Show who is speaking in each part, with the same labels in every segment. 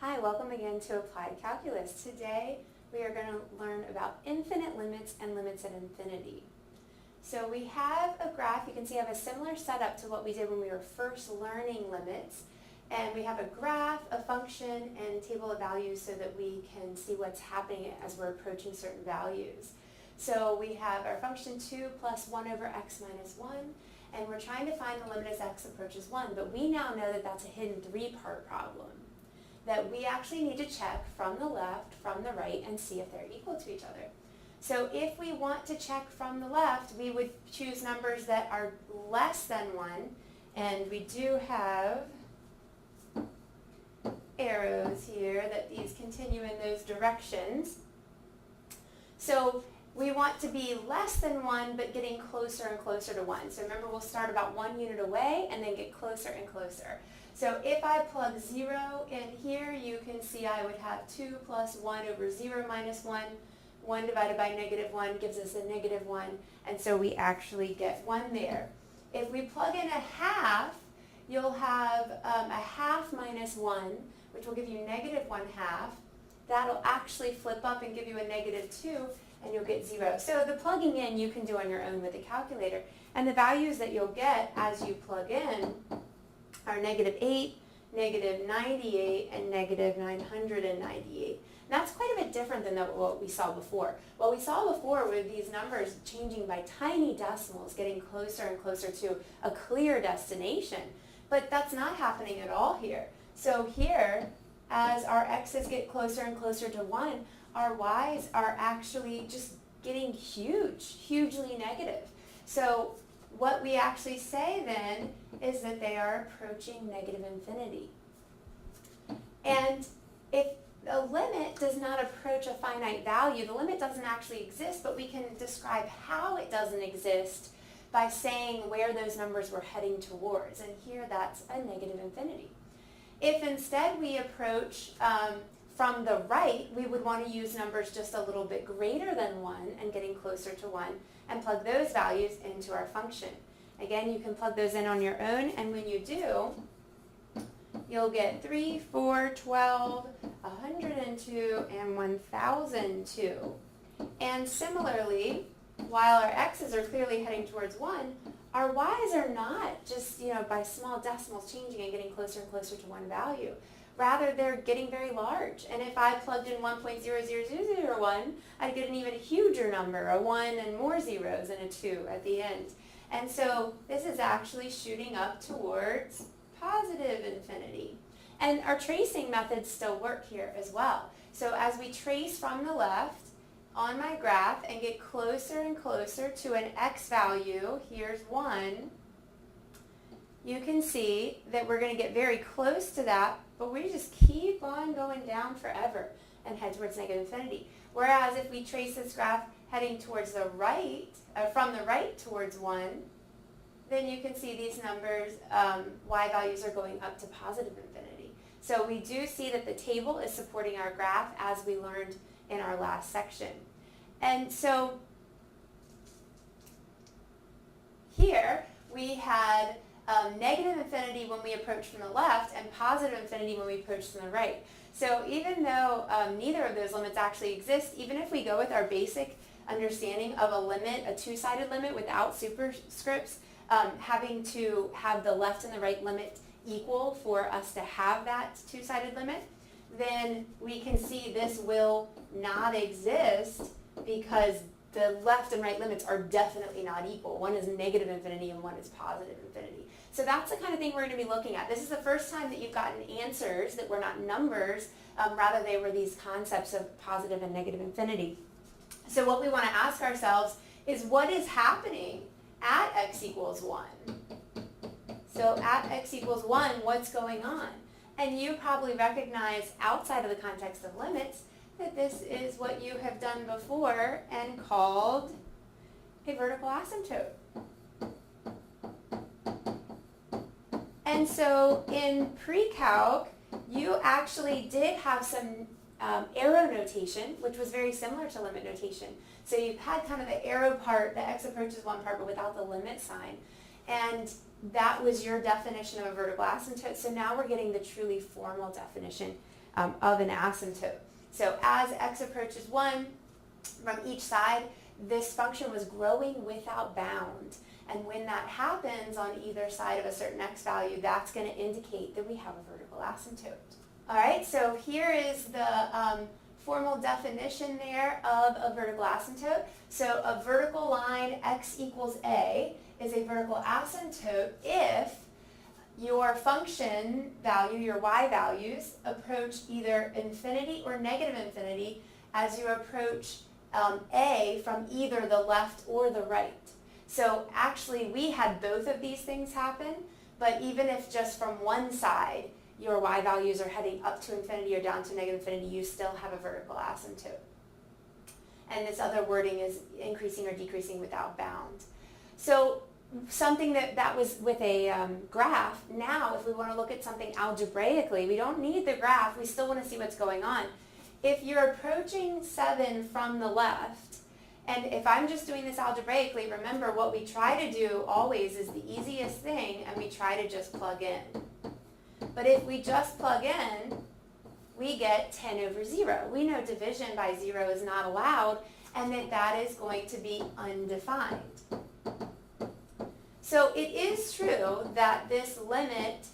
Speaker 1: Hi, welcome again to Applied Calculus. Today we are going to learn about infinite limits and limits at infinity. So we have a graph. You can see I have a similar setup to what we did when we were first learning limits. And we have a graph, a function, and a table of values so that we can see what's happening as we're approaching certain values. So we have our function 2 plus 1 over x minus 1, and we're trying to find the limit as x approaches 1. But we now know that that's a hidden three-part problem, that we actually need to check from the left, from the right, and see if they're equal to each other. So if we want to check from the left, we would choose numbers that are less than 1, and we do have arrows here that these continue in those directions. So we want to be less than 1 but getting closer and closer to 1. So remember, we'll start about 1 unit away and then get closer and closer. So if I plug 0 in here, you can see I would have 2 plus 1 over 0 minus 1. 1 divided by negative 1 gives us a negative 1, and so we actually get 1 there. If we plug in a half, you'll have a half minus 1, which will give you negative 1/2. That'll actually flip up and give you a negative 2, and you'll get 0. So the plugging in you can do on your own with a calculator. And the values that you'll get as you plug in are negative 8, negative 98, and negative 998. And that's quite a bit different than what we saw before. What we saw before were these numbers changing by tiny decimals, getting closer and closer to a clear destination. But that's not happening at all here. So here, as our x's get closer and closer to 1, our y's are actually just getting hugely negative. So what we actually say then is that they are approaching negative infinity. And if a limit does not approach a finite value, the limit doesn't actually exist, but we can describe how it doesn't exist by saying where those numbers were heading towards. And here that's a negative infinity. If instead we approach from the right, we would want to use numbers just a little bit greater than 1 and getting closer to 1 and plug those values into our function. Again, you can plug those in on your own, and when you do, you'll get 3, 4, 12, 102, and 1002. And similarly, while our x's are clearly heading towards 1, our y's are not just, by small decimals changing and getting closer and closer to one value. Rather, they're getting very large. And if I plugged in 1.00001, I'd get an even huger number, a 1 and more zeros and a 2 at the end. And so this is actually shooting up towards positive infinity. And our tracing methods still work here as well. So as we trace from the left on my graph and get closer and closer to an x value, here's 1, you can see that we're going to get very close to that, but we just keep on going down forever and head towards negative infinity. Whereas if we trace this graph heading towards the right, from the right towards 1, then you can see these numbers, y values are going up to positive infinity. So we do see that the table is supporting our graph as we learned in our last section. And so here we had negative infinity when we approach from the left and positive infinity when we approach from the right. So even though neither of those limits actually exist, even if we go with our basic understanding of a limit, a two-sided limit without superscripts, having to have the left and the right limit equal for us to have that two-sided limit, then we can see this will not exist because the left and right limits are definitely not equal. One is negative infinity and one is positive infinity. So that's the kind of thing we're going to be looking at. This is the first time that you've gotten answers that were not numbers, rather they were these concepts of positive and negative infinity. So what we want to ask ourselves is, what is happening at x equals 1? So at x equals 1, what's going on? And you probably recognize outside of the context of limits that this is what you have done before and called a vertical asymptote. And so in pre-calc, you actually did have some arrow notation, which was very similar to limit notation. So you had kind of the arrow part, the x approaches 1 part, but without the limit sign. And that was your definition of a vertical asymptote. So now we're getting the truly formal definition of an asymptote. So as x approaches 1 from each side, this function was growing without bound. And when that happens on either side of a certain x value, that's going to indicate that we have a vertical asymptote. All right, so here is the formal definition there of a vertical asymptote. So a vertical line x equals a is a vertical asymptote if your function value, your y values, approach either infinity or negative infinity as you approach a from either the left or the right. So actually we had both of these things happen, but even if just from one side your y values are heading up to infinity or down to negative infinity, you still have a vertical asymptote. And this other wording is increasing or decreasing without bound. So something that was with a graph, now if we want to look at something algebraically, we don't need the graph, we still want to see what's going on. If you're approaching 7 from the left, and if I'm just doing this algebraically, remember what we try to do always is the easiest thing, and we try to just plug in. But if we just plug in, we get 10 over 0. We know division by 0 is not allowed, and that is going to be undefined. So it is true that this limit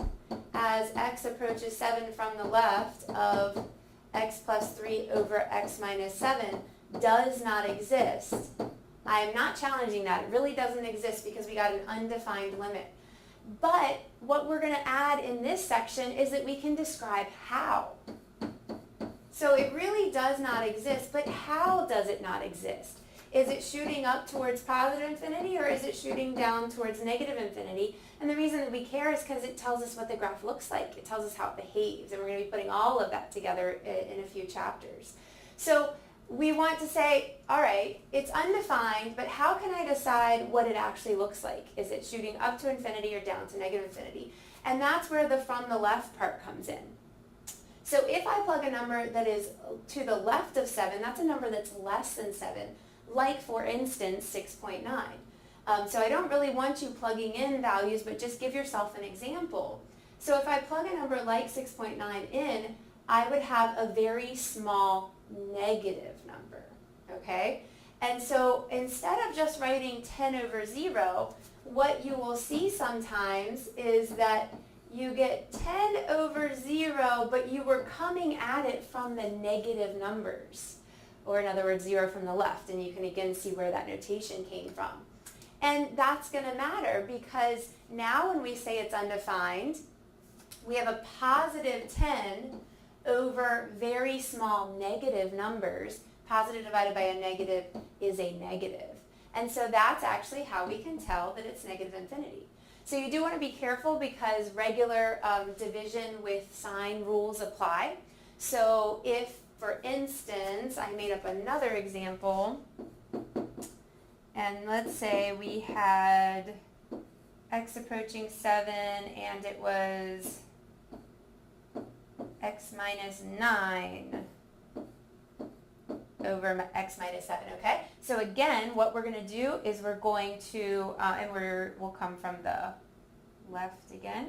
Speaker 1: as x approaches 7 from the left of x plus 3 over x minus 7 does not exist. I am not challenging that. It really doesn't exist because we got an undefined limit. But what we're going to add in this section is that we can describe how. So it really does not exist, but how does it not exist? Is it shooting up towards positive infinity, or is it shooting down towards negative infinity? And the reason that we care is because it tells us what the graph looks like. It tells us how it behaves, and we're going to be putting all of that together in a few chapters. So we want to say, all right, it's undefined, but how can I decide what it actually looks like? Is it shooting up to infinity or down to negative infinity? And that's where the from the left part comes in. So if I plug a number that is to the left of 7, that's a number that's less than 7, like for instance 6.9. So I don't really want you plugging in values, but just give yourself an example. So if I plug a number like 6.9 in, I would have a very small negative number, okay? And so instead of just writing 10 over 0, what you will see sometimes is that you get 10 over 0, but you were coming at it from the negative numbers, or in other words, 0 from the left, and you can again see where that notation came from. And that's going to matter because now when we say it's undefined, we have a positive 10 over very small negative numbers. Positive divided by a negative is a negative. And so that's actually how we can tell that it's negative infinity. So you do want to be careful because regular division with sign rules apply. So if, for instance, I made up another example, and let's say we had x approaching 7 and it was x minus 9 over x minus 7, okay? So again, what we're going to do is we're going to, and we'll come from the left again.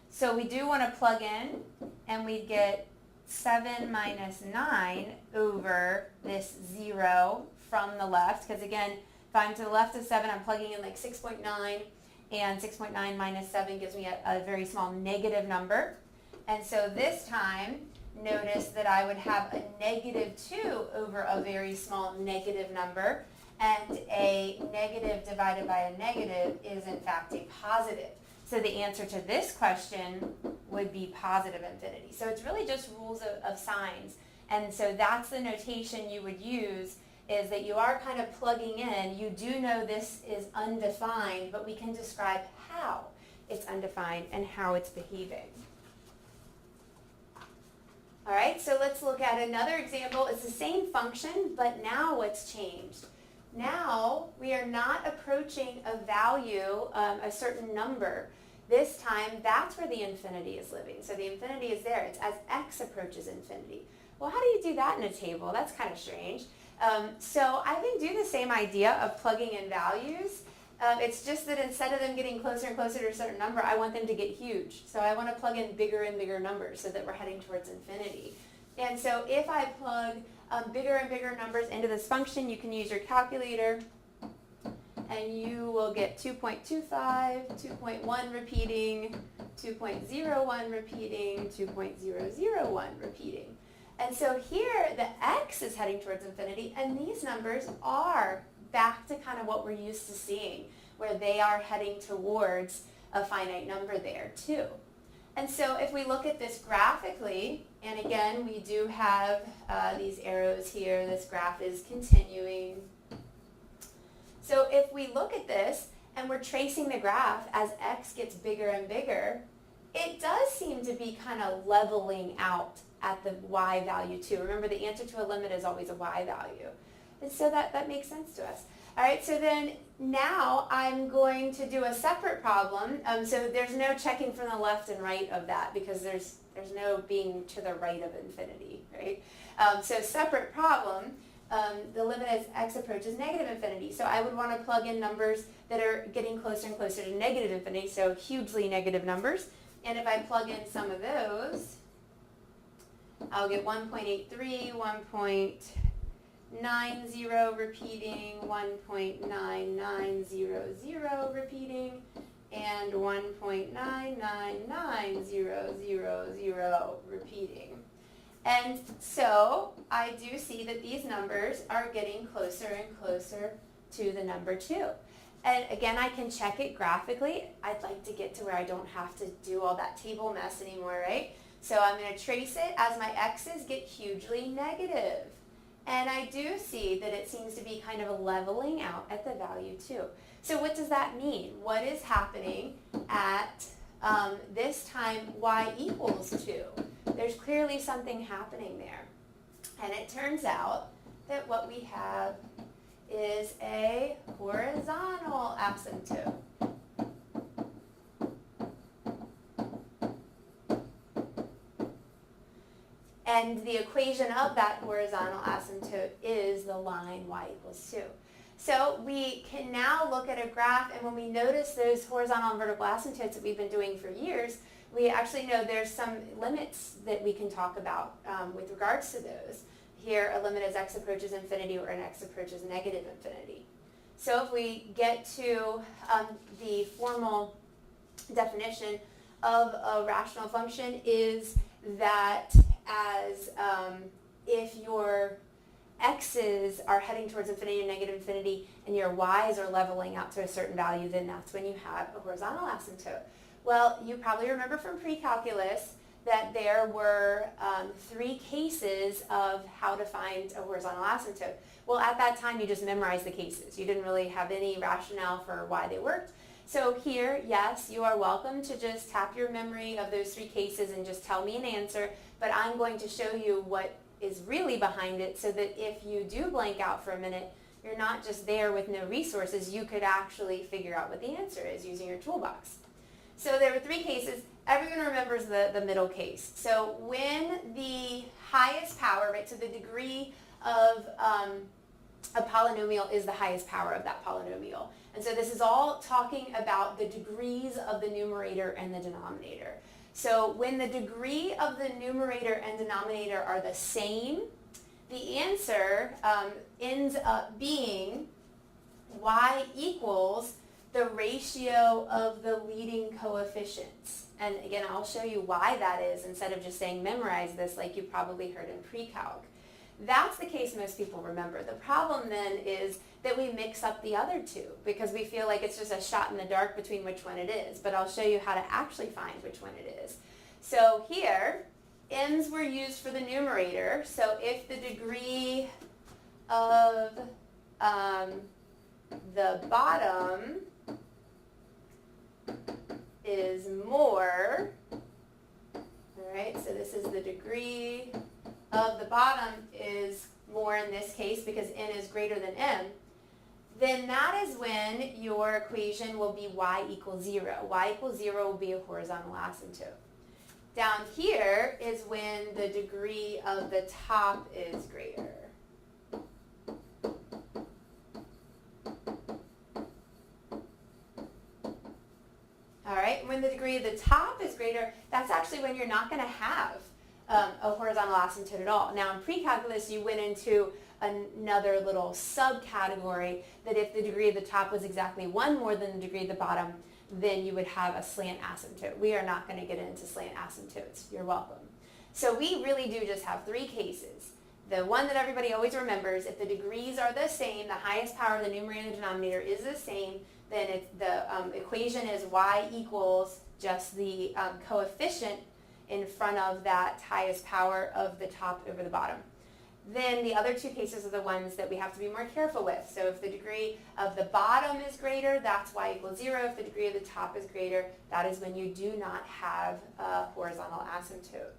Speaker 1: So we do want to plug in, and we get 7 minus 9 over this 0 from the left, because again, if I'm to the left of 7, I'm plugging in like 6.9, and 6.9 minus 7 gives me a very small negative number. And so this time, notice that I would have a negative 2 over a very small negative number, and a negative divided by a negative is in fact a positive. So the answer to this question would be positive infinity. So it's really just rules of signs. And so that's the notation you would use, is that you are kind of plugging in. You do know this is undefined, but we can describe how it's undefined and how it's behaving. All right, so let's look at another example. It's the same function, but now what's changed? Now we are not approaching a value, a certain number. This time, that's where the infinity is living. So the infinity is there. It's as x approaches infinity. Well, how do you do that in a table? That's kind of strange. So I can do the same idea of plugging in values, It's just that instead of them getting closer and closer to a certain number, I want them to get huge. So I want to plug in bigger and bigger numbers so that we're heading towards infinity. And so if I plug bigger and bigger numbers into this function, you can use your calculator, and you will get 2.25, 2.1 repeating, 2.01 repeating, 2.001 repeating. And so here the x is heading towards infinity, and these numbers are back to kind of what we're used to seeing, where they are heading towards a finite number there too. And so if we look at this graphically, and again we do have these arrows here, this graph is continuing. So if we look at this and we're tracing the graph as x gets bigger and bigger, it does seem to be kind of leveling out at the y value too. Remember, the answer to a limit is always a y value. And so that makes sense to us. All right, so then now I'm going to do a separate problem. So there's no checking from the left and right of that because there's no being to the right of infinity, right? So separate problem, the limit as x approaches negative infinity. So I would want to plug in numbers that are getting closer and closer to negative infinity, so hugely negative numbers. And if I plug in some of those, I'll get 1.83, 1.90 repeating, 1.9900 repeating, and 1.999000 repeating. And so I do see that these numbers are getting closer and closer to the number 2. And again, I can check it graphically. I'd like to get to where I don't have to do all that table mess anymore, right? So I'm going to trace it as my x's get hugely negative. And I do see that it seems to be kind of a leveling out at the value 2. So what does that mean? What is happening at this time y equals 2? There's clearly something happening there. And it turns out that what we have is a horizontal asymptote. And the equation of that horizontal asymptote is the line y equals 2. So we can now look at a graph, and when we notice those horizontal and vertical asymptotes that we've been doing for years, we actually know there's some limits that we can talk about with regards to those. Here, a limit as x approaches infinity or an x approaches negative infinity. So if we get to the formal definition of a rational function is that as if your x's are heading towards infinity or negative infinity and your y's are leveling out to a certain value, then that's when you have a horizontal asymptote. Well, you probably remember from pre-calculus that there were 3 cases of how to find a horizontal asymptote. Well, at that time, you just memorized the cases. You didn't really have any rationale for why they worked. So here, yes, you are welcome to just tap your memory of those 3 cases and just tell me an answer, but I'm going to show you what is really behind it so that if you do blank out for a minute, you're not just there with no resources. You could actually figure out what the answer is using your toolbox. So there were 3 cases. Everyone remembers the middle case. So when the highest power, right, so the degree of a polynomial is the highest power of that polynomial. And so this is all talking about the degrees of the numerator and the denominator. So when the degree of the numerator and denominator are the same, the answer ends up being y equals the ratio of the leading coefficients. And again, I'll show you why that is instead of just saying memorize this like you probably heard in pre-calc. That's the case most people remember. The problem then is that we mix up the other 2 because we feel like it's just a shot in the dark between which one it is. But I'll show you how to actually find which one it is. So here, m's were used for the numerator. So if the degree of the bottom is more, all right, so this is the degree of the bottom is more in this case because n is greater than m, then that is when your equation will be y equals 0. Y equals 0 will be a horizontal asymptote. Down here is when the degree of the top is greater. degree of the top is greater, that's actually when you're not going to have a horizontal asymptote at all. Now in pre-calculus you went into another little subcategory that if the degree of the top was exactly 1 more than the degree of the bottom, then you would have a slant asymptote. We are not going to get into slant asymptotes. You're welcome. So we really do just have 3 cases. The one that everybody always remembers, if the degrees are the same, the highest power of the numerator and the denominator is the same, then the equation is y equals just the coefficient in front of that highest power of the top over the bottom. Then the other 2 cases are the ones that we have to be more careful with. So if the degree of the bottom is greater, that's y equals 0. If the degree of the top is greater, that is when you do not have a horizontal asymptote.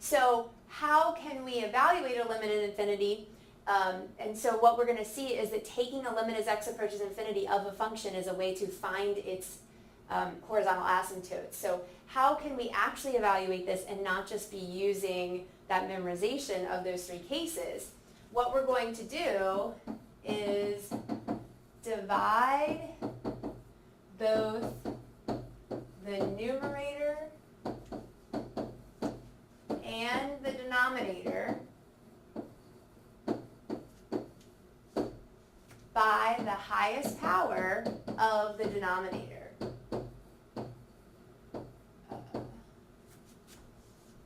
Speaker 1: So how can we evaluate a limit at infinity? And so what we're going to see is that taking a limit as x approaches infinity of a function is a way to find its horizontal asymptote. So how can we actually evaluate this and not just be using that memorization of those 3 cases? What we're going to do is divide both the numerator and the denominator by the highest power of the denominator.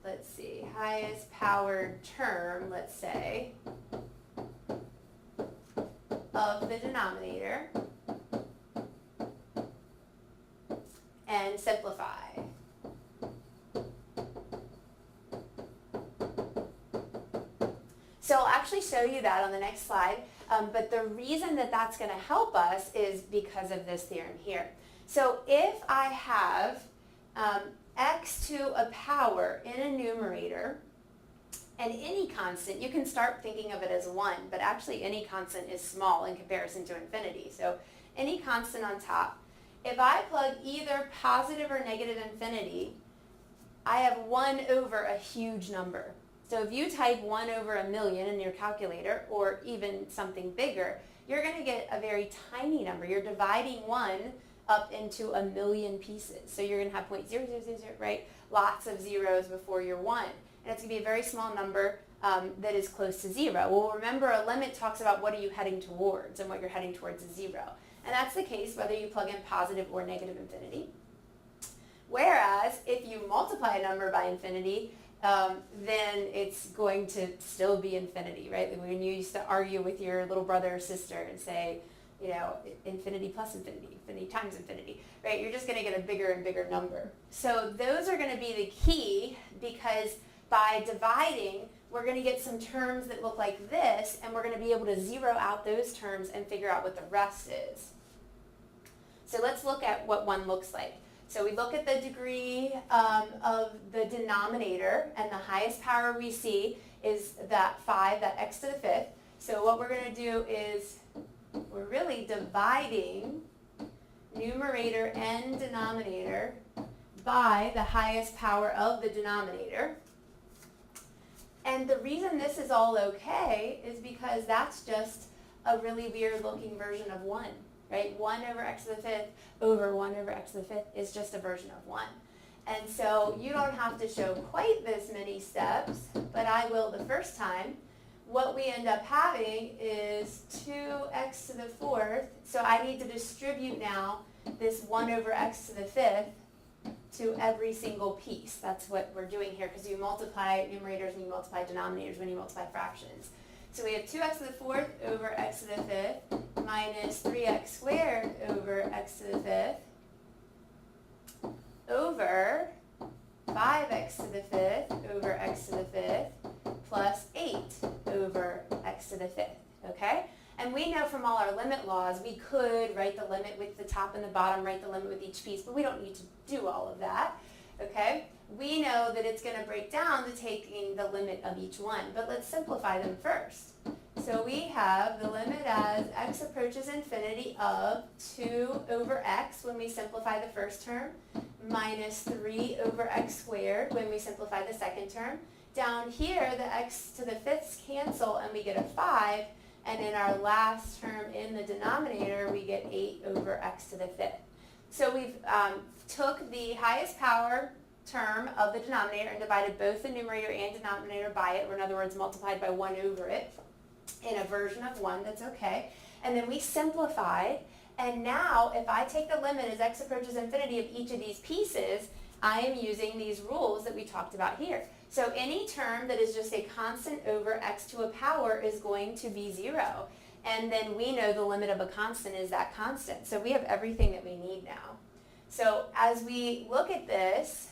Speaker 1: Let's see, highest powered term, let's say, of the denominator, and simplify. So I'll actually show you that on the next slide, but the reason that that's going to help us is because of this theorem here. So if I have x to a power in a numerator, and any constant, you can start thinking of it as 1, but actually any constant is small in comparison to infinity. So any constant on top, if I plug either positive or negative infinity, I have 1 over a huge number. So if you type 1 over a million in your calculator, or even something bigger, you're going to get a very tiny number. You're dividing 1 up into a million pieces. So you're going to have 0.0000, right? Lots of zeros before your 1. And it's going to be a very small number that is close to 0. Well, remember, a limit talks about what are you heading towards, and what you're heading towards is 0. And that's the case whether you plug in positive or negative infinity. Whereas, if you multiply a number by infinity, then it's going to still be infinity, right? Like when you used to argue with your little brother or sister and say, you know, infinity plus infinity, infinity times infinity, right? You're just going to get a bigger and bigger number. So those are going to be the key, because by dividing, we're going to get some terms that look like this, and we're going to be able to zero out those terms and figure out what the rest is. So let's look at what one looks like. So we look at the degree of the denominator, and the highest power we see is that 5, that x to the 5th. So what we're going to do is we're really dividing numerator and denominator by the highest power of the denominator. And the reason this is all okay is because that's just a really weird looking version of 1. Right? 1 over x to the 5th over 1 over x to the 5th is just a version of 1. And so you don't have to show quite this many steps, but I will the first time. What we end up having is 2x to the 4th. So I need to distribute now this 1 over x to the 5th to every single piece. That's what we're doing here, because you multiply numerators and you multiply denominators when you multiply fractions. So we have 2x to the 4th over x to the 5th minus 3x squared over x to the 5th over 5x to the 5th over x to the 5th plus 8 over x to the 5th, okay? And we know from all our limit laws, we could write the limit with the top and the bottom, write the limit with each piece, but we don't need to do all of that, okay? We know that it's going to break down to taking the limit of each one, but let's simplify them first. So we have the limit as x approaches infinity of 2 over x when we simplify the first term, minus 3 over x squared when we simplify the second term. Down here, the x to the 5ths cancel and we get a 5, and in our last term in the denominator, we get 8 over x to the 5th. So we've took the highest power term of the denominator and divided both the numerator and denominator by it, or in other words, multiplied by 1 over it in a version of 1, that's okay. And then we simplified, and now if I take the limit as x approaches infinity of each of these pieces, I am using these rules that we talked about here. So any term that is just a constant over x to a power is going to be 0. And then we know the limit of a constant is that constant. So we have everything that we need now. So as we look at this,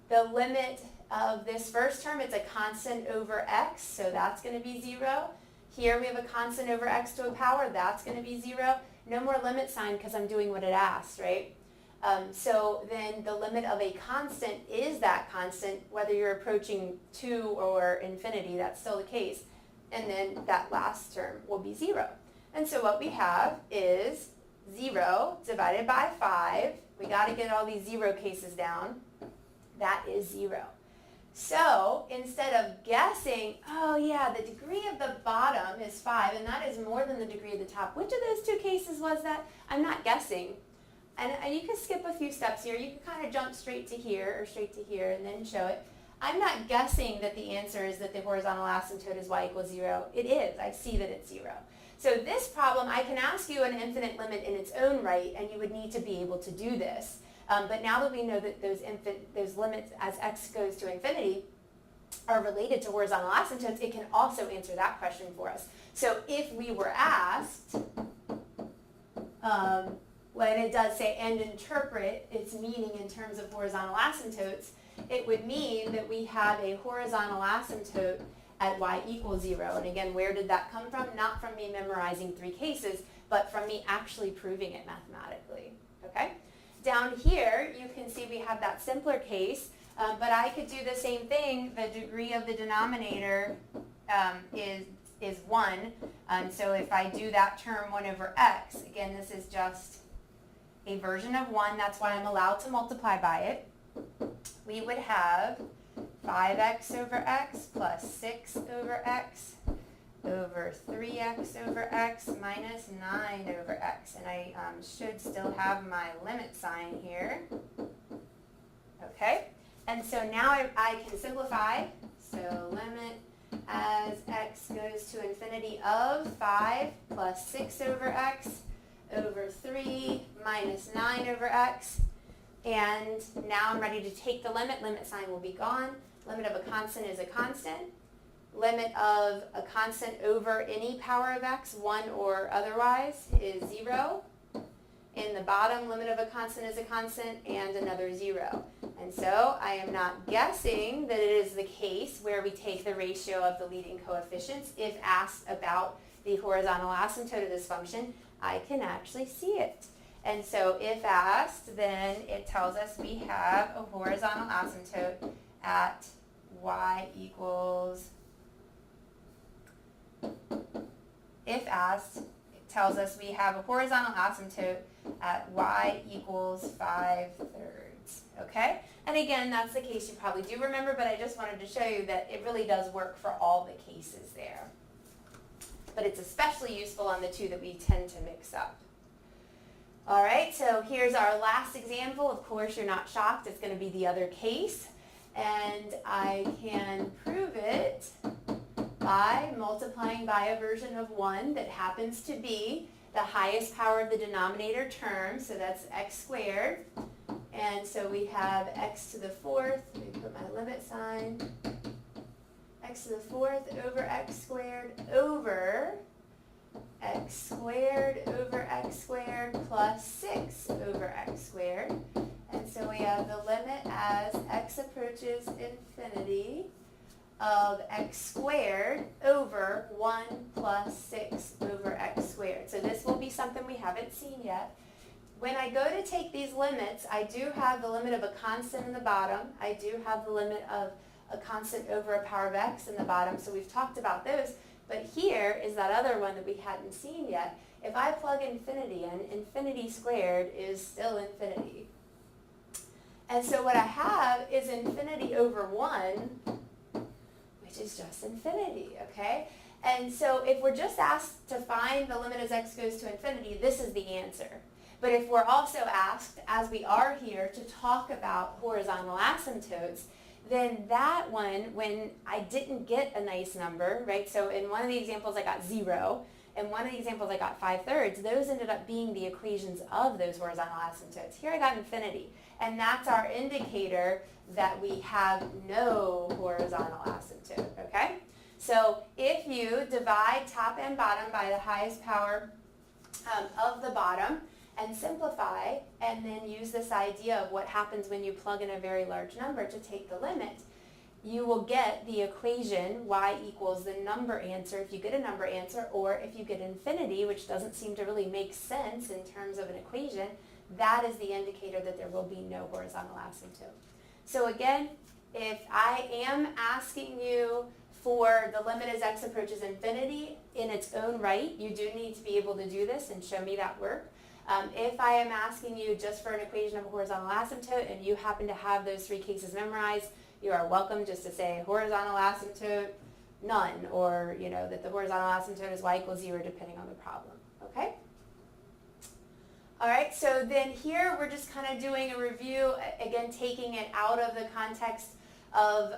Speaker 1: the limit of this first term, it's a constant over x, so that's going to be 0. Here we have a constant over x to a power, that's going to be 0. No more limit sign because I'm doing what it asks, right? So then the limit of a constant is that constant, whether you're approaching 2 or infinity, that's still the case. And then that last term will be 0. And so what we have is 0 divided by 5. We got to get all these 0 cases down. That is 0. So instead of guessing, oh yeah, the degree of the bottom is 5, and that is more than the degree of the top. Which of those two cases was that? I'm not guessing. And you can skip a few steps here. You can kind of jump straight to here or straight to here and then show it. I'm not guessing that the answer is that the horizontal asymptote is y equals 0. It is. I see that it's 0. So this problem, I can ask you an infinite limit in its own right, and you would need to be able to do this. But now that we know that those limits as x goes to infinity are related to horizontal asymptotes, it can also answer that question for us. So if we were asked, when it does say and interpret its meaning in terms of horizontal asymptotes, it would mean that we have a horizontal asymptote at y equals 0. And again, where did that come from? Not from me memorizing 3 cases, but from me actually proving it mathematically. Okay? Down here, you can see we have that simpler case, but I could do the same thing. The degree of the denominator is 1. So if I do that term 1 over x, again, this is just a version of 1. That's why I'm allowed to multiply by it. We would have 5x over x plus 6 over x over 3x over x minus 9 over x. And I should still have my limit sign here. Okay, and so now I can simplify. So limit as x goes to infinity of 5 plus 6 over x over 3 minus 9 over x. And now I'm ready to take the limit. Limit sign will be gone. Limit of a constant is a constant. Limit of a constant over any power of x, 1 or otherwise, is 0. In the bottom, limit of a constant is a constant and another 0. And so I am not guessing that it is the case where we take the ratio of the leading coefficients. If asked about the horizontal asymptote of this function, I can actually see it. And so if asked, then it tells us we have a horizontal asymptote at y equals, if asked, it tells us we have a horizontal asymptote at y equals 5/3. Okay? And again, that's the case you probably do remember, but I just wanted to show you that it really does work for all the cases there. But it's especially useful on the two that we tend to mix up. All right, so here's our last example. Of course, you're not shocked. It's going to be the other case. And I can prove it by multiplying by a version of 1 that happens to be the highest power of the denominator term. So that's x squared. And so we have x to the 4th. Let me put my limit sign. X to the 4th over x squared over x squared over x squared plus 6 over x squared. And so we have the limit as x approaches infinity of x squared over 1 plus 6 over x squared. So this will be something we haven't seen yet. When I go to take these limits, I do have the limit of a constant in the bottom. I do have the limit of a constant over a power of x in the bottom. So we've talked about those. But here is that other one that we hadn't seen yet. If I plug infinity in, infinity squared is still infinity. And so what I have is infinity over 1, which is just infinity, okay? And so if we're just asked to find the limit as x goes to infinity, this is the answer. But if we're also asked, as we are here, to talk about horizontal asymptotes, then that one, when I didn't get a nice number, right? So in one of the examples I got 0, and one of the examples I got 5/3, those ended up being the equations of those horizontal asymptotes. Here I got infinity, and that's our indicator that we have no horizontal asymptote, okay? So if you divide top and bottom by the highest power of the bottom and simplify, and then use this idea of what happens when you plug in a very large number to take the limit, you will get the equation y equals the number answer if you get a number answer, or if you get infinity, which doesn't seem to really make sense in terms of an equation, that is the indicator that there will be no horizontal asymptote. So again, if I am asking you for the limit as x approaches infinity in its own right, you do need to be able to do this and show me that work. If I am asking you just for an equation of a horizontal asymptote and you happen to have those 3 cases memorized, you are welcome just to say horizontal asymptote none, or that the horizontal asymptote is y equals 0 depending on the problem. Okay? All right, so then here we're just kind of doing a review, again taking it out of the context of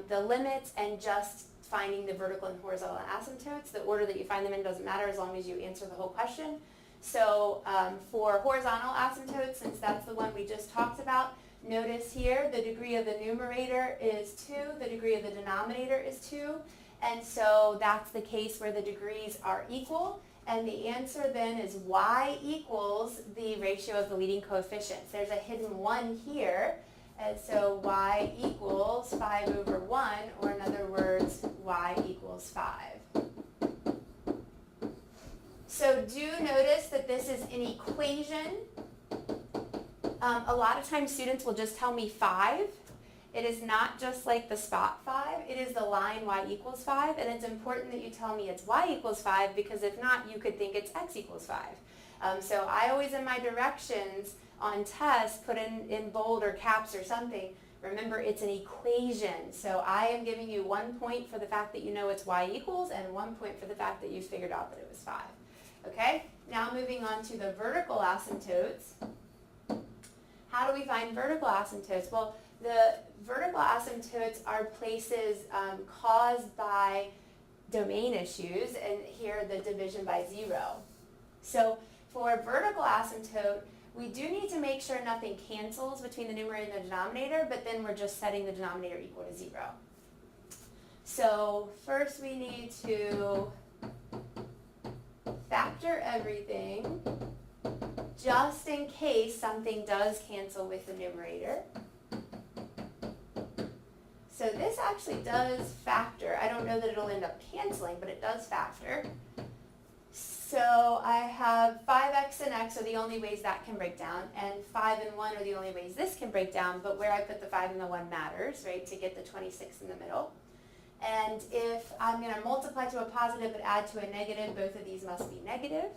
Speaker 1: the limits and just finding the vertical and horizontal asymptotes. The order that you find them in doesn't matter as long as you answer the whole question. So for horizontal asymptotes, since that's the one we just talked about, notice here the degree of the numerator is 2, the degree of the denominator is 2, and so that's the case where the degrees are equal, and the answer then is y equals the ratio of the leading coefficients. There's a hidden 1 here, and so y equals 5/1, or in other words, y equals 5. So do notice that this is an equation. A lot of times students will just tell me 5. It is not just like the spot 5, it is the line y equals 5, and it's important that you tell me it's y equals 5, because if not, you could think it's x equals 5. So I always in my directions on tests put in bold or caps or something. Remember, it's an equation, so I am giving you 1 point for the fact that you know it's y equals, and 1 point for the fact that you figured out that it was 5. Okay, now moving on to the vertical asymptotes. How do we find vertical asymptotes? Well, the vertical asymptotes are places caused by domain issues, and here the division by 0. So for a vertical asymptote, we do need to make sure nothing cancels between the numerator and the denominator, but then we're just setting the denominator equal to 0. So first we need to factor everything just in case something does cancel with the numerator. So this actually does factor. I don't know that it'll end up canceling, but it does factor. So I have 5x and x are the only ways that can break down, and 5 and 1 are the only ways this can break down, but where I put the 5 and the 1 matters, right, to get the 26 in the middle. And if I'm going to multiply to a positive but add to a negative, both of these must be negative.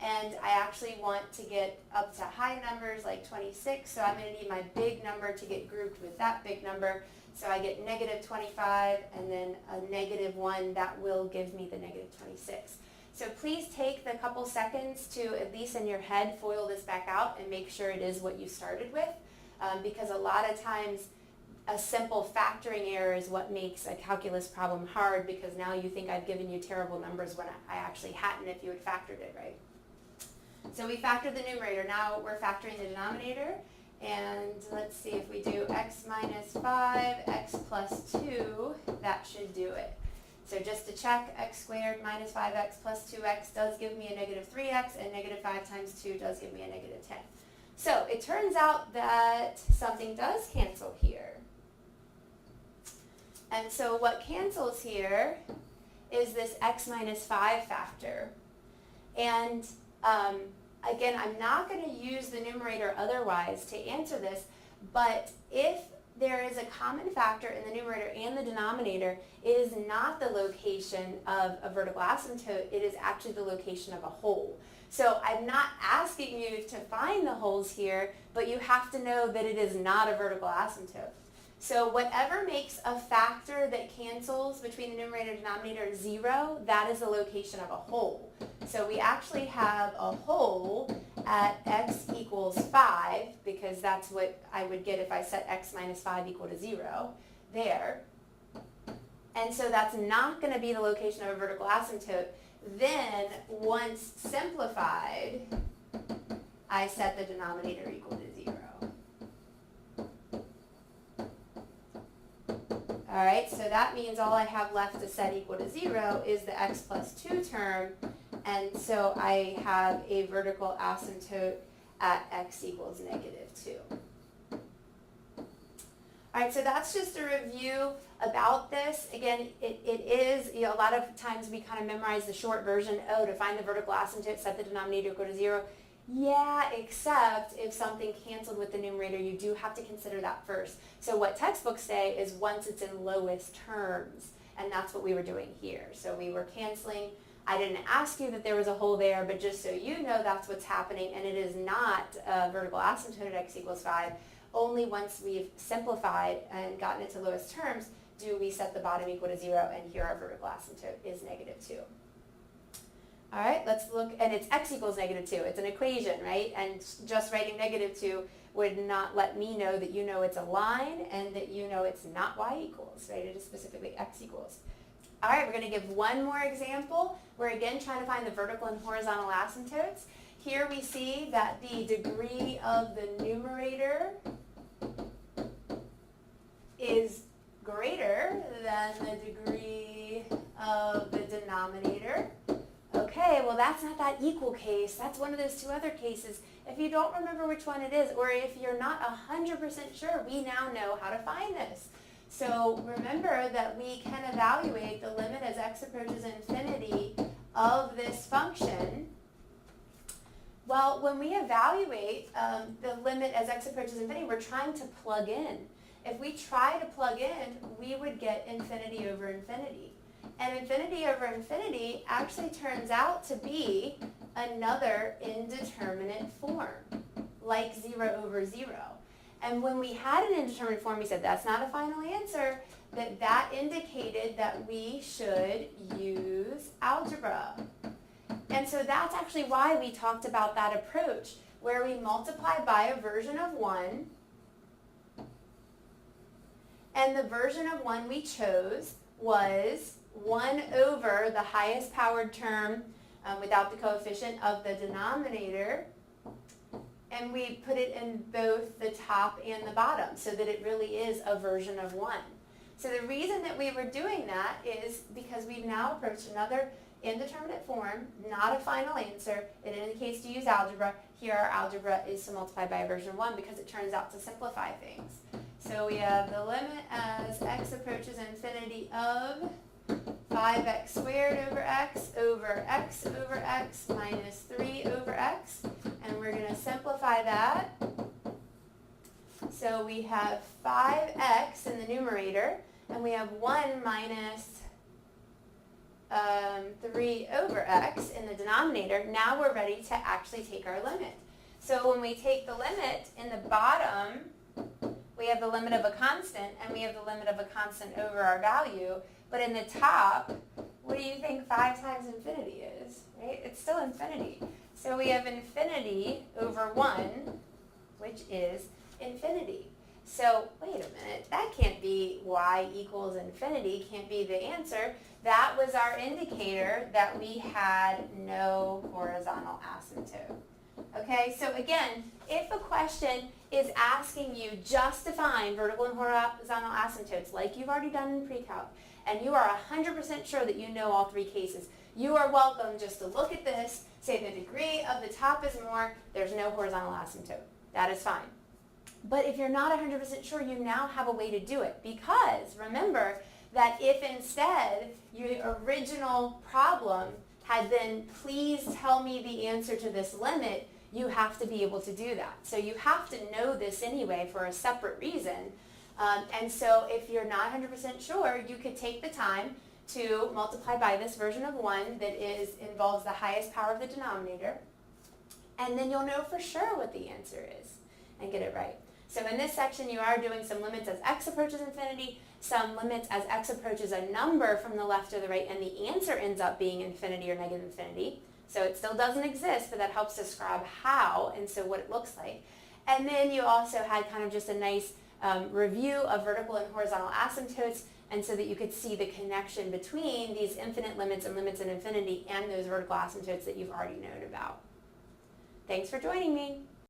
Speaker 1: And I actually want to get up to high numbers like 26, so I'm going to need my big number to get grouped with that big number. So I get negative 25 and then a negative 1, that will give me the negative 26. So please take the couple seconds to, at least in your head, FOIL this back out and make sure it is what you started with, because a lot of times a simple factoring error is what makes a calculus problem hard, because now you think I've given you terrible numbers when I actually hadn't if you had factored it right. So we factored the numerator, now we're factoring the denominator, and let's see if we do x minus 5, x plus 2, that should do it. So just to check, x squared minus 5x plus 2x does give me a negative 3x, and negative 5 times 2 does give me a negative 10. So it turns out that something does cancel here. And so what cancels here is this x minus 5 factor. And again, I'm not going to use the numerator otherwise to answer this, but if there is a common factor in the numerator and the denominator, it is not the location of a vertical asymptote, it is actually the location of a hole. So I'm not asking you to find the holes here, but you have to know that it is not a vertical asymptote. So whatever makes a factor that cancels between the numerator and denominator 0, that is the location of a hole. So we actually have a hole at x equals 5, because that's what I would get if I set x minus 5 equal to 0 there. And so that's not going to be the location of a vertical asymptote. Then, once simplified, I set the denominator equal to 0. All right, so that means all I have left to set equal to 0 is the x plus 2 term, and so I have a vertical asymptote at x equals negative 2. All right, so that's just a review about this. Again, it is, a lot of times we kind of memorize the short version. Oh, to find the vertical asymptote, set the denominator equal to 0. Yeah, except if something canceled with the numerator, you do have to consider that first. So what textbooks say is once it's in lowest terms, and that's what we were doing here. So we were canceling. I didn't ask you that there was a hole there, but just so you know, that's what's happening, and it is not a vertical asymptote at x equals 5. Only once we've simplified and gotten it to lowest terms do we set the bottom equal to 0, and here our vertical asymptote is negative 2. All right, let's look, and it's x equals negative 2. It's an equation, right? And just writing negative 2 would not let me know that you know it's a line and that you know it's not y equals, right? It is specifically x equals. All right, we're going to give one more example. We're again trying to find the vertical and horizontal asymptotes. Here we see that the degree of the numerator is greater than the degree of the denominator. Okay, well that's not that equal case. That's one of those two other cases. If you don't remember which one it is, or if you're not 100% sure, we now know how to find this. So remember that we can evaluate the limit as x approaches infinity of this function. Well, when we evaluate the limit as x approaches infinity, we're trying to plug in. If we try to plug in, we would get infinity over infinity. And infinity over infinity actually turns out to be another indeterminate form, like 0 over 0. And when we had an indeterminate form, we said that's not a final answer, that indicated that we should use algebra. And so that's actually why we talked about that approach, where we multiply by a version of 1, and the version of 1 we chose was 1 over the highest powered term without the coefficient of the denominator, and we put it in both the top and the bottom so that it really is a version of 1. So the reason that we were doing that is because we've now approached another indeterminate form, not a final answer. It indicates to use algebra. Here our algebra is to multiply by a version of 1 because it turns out to simplify things. So we have the limit as x approaches infinity of 5x squared over x minus 3 over x. And we're going to simplify that. So we have 5x in the numerator, and we have 1 minus 3 over x in the denominator. Now we're ready to actually take our limit. So when we take the limit in the bottom, we have the limit of a constant, and we have the limit of a constant over our value. But in the top, what do you think 5 times infinity is? Right? It's still infinity. So we have infinity over 1, which is infinity. So wait a minute, that can't be y equals infinity, can't be the answer. That was our indicator that we had no horizontal asymptote. Okay, so again, if a question is asking you just to find vertical and horizontal asymptotes, like you've already done in pre-calc, and you are 100% sure that you know all 3 cases, you are welcome just to look at this, say the degree of the top is more, there's no horizontal asymptote. That is fine. But if you're not 100% sure, you now have a way to do it, because remember that if instead your original problem had been, please tell me the answer to this limit, you have to be able to do that. So you have to know this anyway for a separate reason. And so if you're not 100% sure, you could take the time to multiply by this version of 1 that involves the highest power of the denominator, and then you'll know for sure what the answer is and get it right. So in this section, you are doing some limits as x approaches infinity, some limits as x approaches a number from the left or the right, and the answer ends up being infinity or negative infinity. So it still doesn't exist, but that helps describe how, and so what it looks like. And then you also had kind of just a nice review of vertical and horizontal asymptotes, and so that you could see the connection between these infinite limits and limits in infinity and those vertical asymptotes that you've already known about. Thanks for joining me.